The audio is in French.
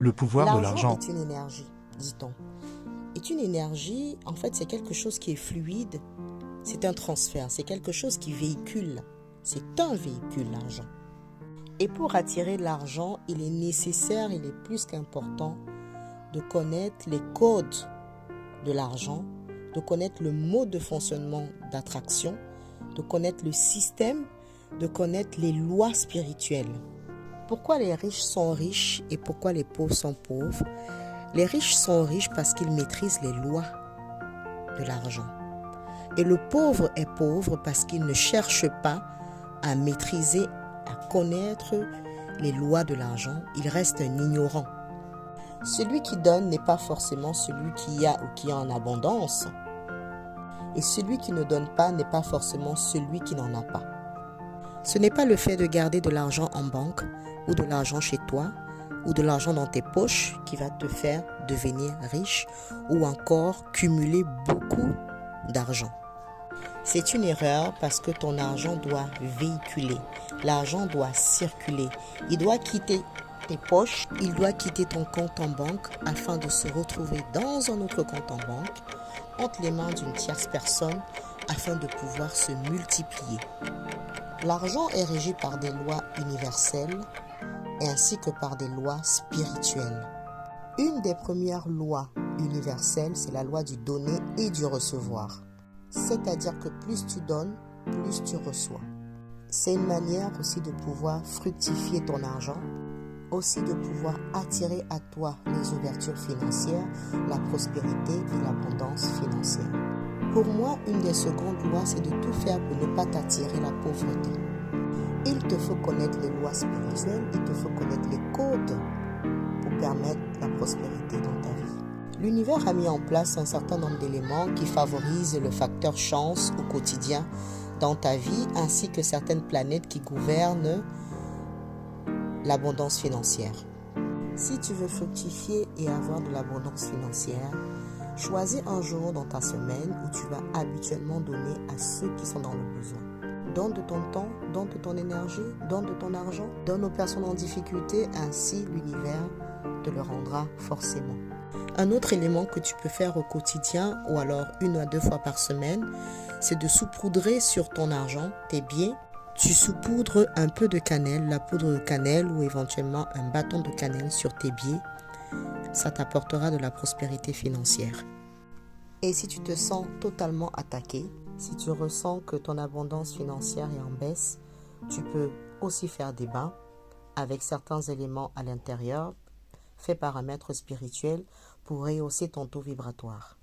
Le pouvoir de L'argent l'argent. est une énergie, dit-on. Est une énergie, en fait, c'est quelque chose qui est fluide. C'est un transfert, c'est quelque chose qui véhicule. C'est un véhicule, l'argent. Et pour attirer l'argent, il est nécessaire, il est plus qu'important de connaître les codes de l'argent, de connaître le mode de fonctionnement d'attraction, de connaître le système, de connaître les lois spirituelles. Pourquoi les riches sont riches et pourquoi les pauvres sont pauvres? Les riches sont riches parce qu'ils maîtrisent les lois de l'argent. Et le pauvre est pauvre parce qu'il ne cherche pas à maîtriser, à connaître les lois de l'argent. Il reste un ignorant. Celui qui donne n'est pas forcément celui qui a ou qui a en abondance. Et celui qui ne donne pas n'est pas forcément celui qui n'en a pas. Ce n'est pas le fait de garder de l'argent en banque ou de l'argent chez toi ou de l'argent dans tes poches qui va te faire devenir riche ou encore cumuler beaucoup d'argent. C'est une erreur parce que ton argent doit véhiculer, l'argent doit circuler, il doit quitter tes poches, il doit quitter ton compte en banque afin de se retrouver dans un autre compte en banque entre les mains d'une tierce personne afin de pouvoir se multiplier. L'argent est régi par des lois universelles ainsi que par des lois spirituelles. Une des premières lois universelles, c'est la loi du donner et du recevoir. C'est-à-dire que plus tu donnes, plus tu reçois. C'est une manière aussi de pouvoir fructifier ton argent, aussi de pouvoir attirer à toi les ouvertures financières, la prospérité et l'abondance financière. Pour moi, une des secondes lois, c'est de tout faire pour ne pas t'attirer la pauvreté. Il te faut connaître les lois spirituelles, il te faut connaître les codes pour permettre la prospérité dans ta vie. L'univers a mis en place un certain nombre d'éléments qui favorisent le facteur chance au quotidien dans ta vie, ainsi que certaines planètes qui gouvernent l'abondance financière. Si tu veux fructifier et avoir de l'abondance financière, choisis un jour dans ta semaine où tu vas habituellement donner à ceux qui sont dans le besoin. Donne de ton temps, donne de ton énergie, donne de ton argent, donne aux personnes en difficulté, ainsi l'univers te le rendra forcément. Un autre élément que tu peux faire au quotidien ou alors 1 à 2 fois par semaine, c'est de saupoudrer sur ton argent, tes biens. Tu saupoudres un peu de cannelle, la poudre de cannelle ou éventuellement un bâton de cannelle sur tes billets. Ça t'apportera de la prospérité financière. Et si tu te sens totalement attaqué, si tu ressens que ton abondance financière est en baisse, tu peux aussi faire des bains avec certains éléments à l'intérieur, faits par un maître spirituel pour rehausser ton taux vibratoire.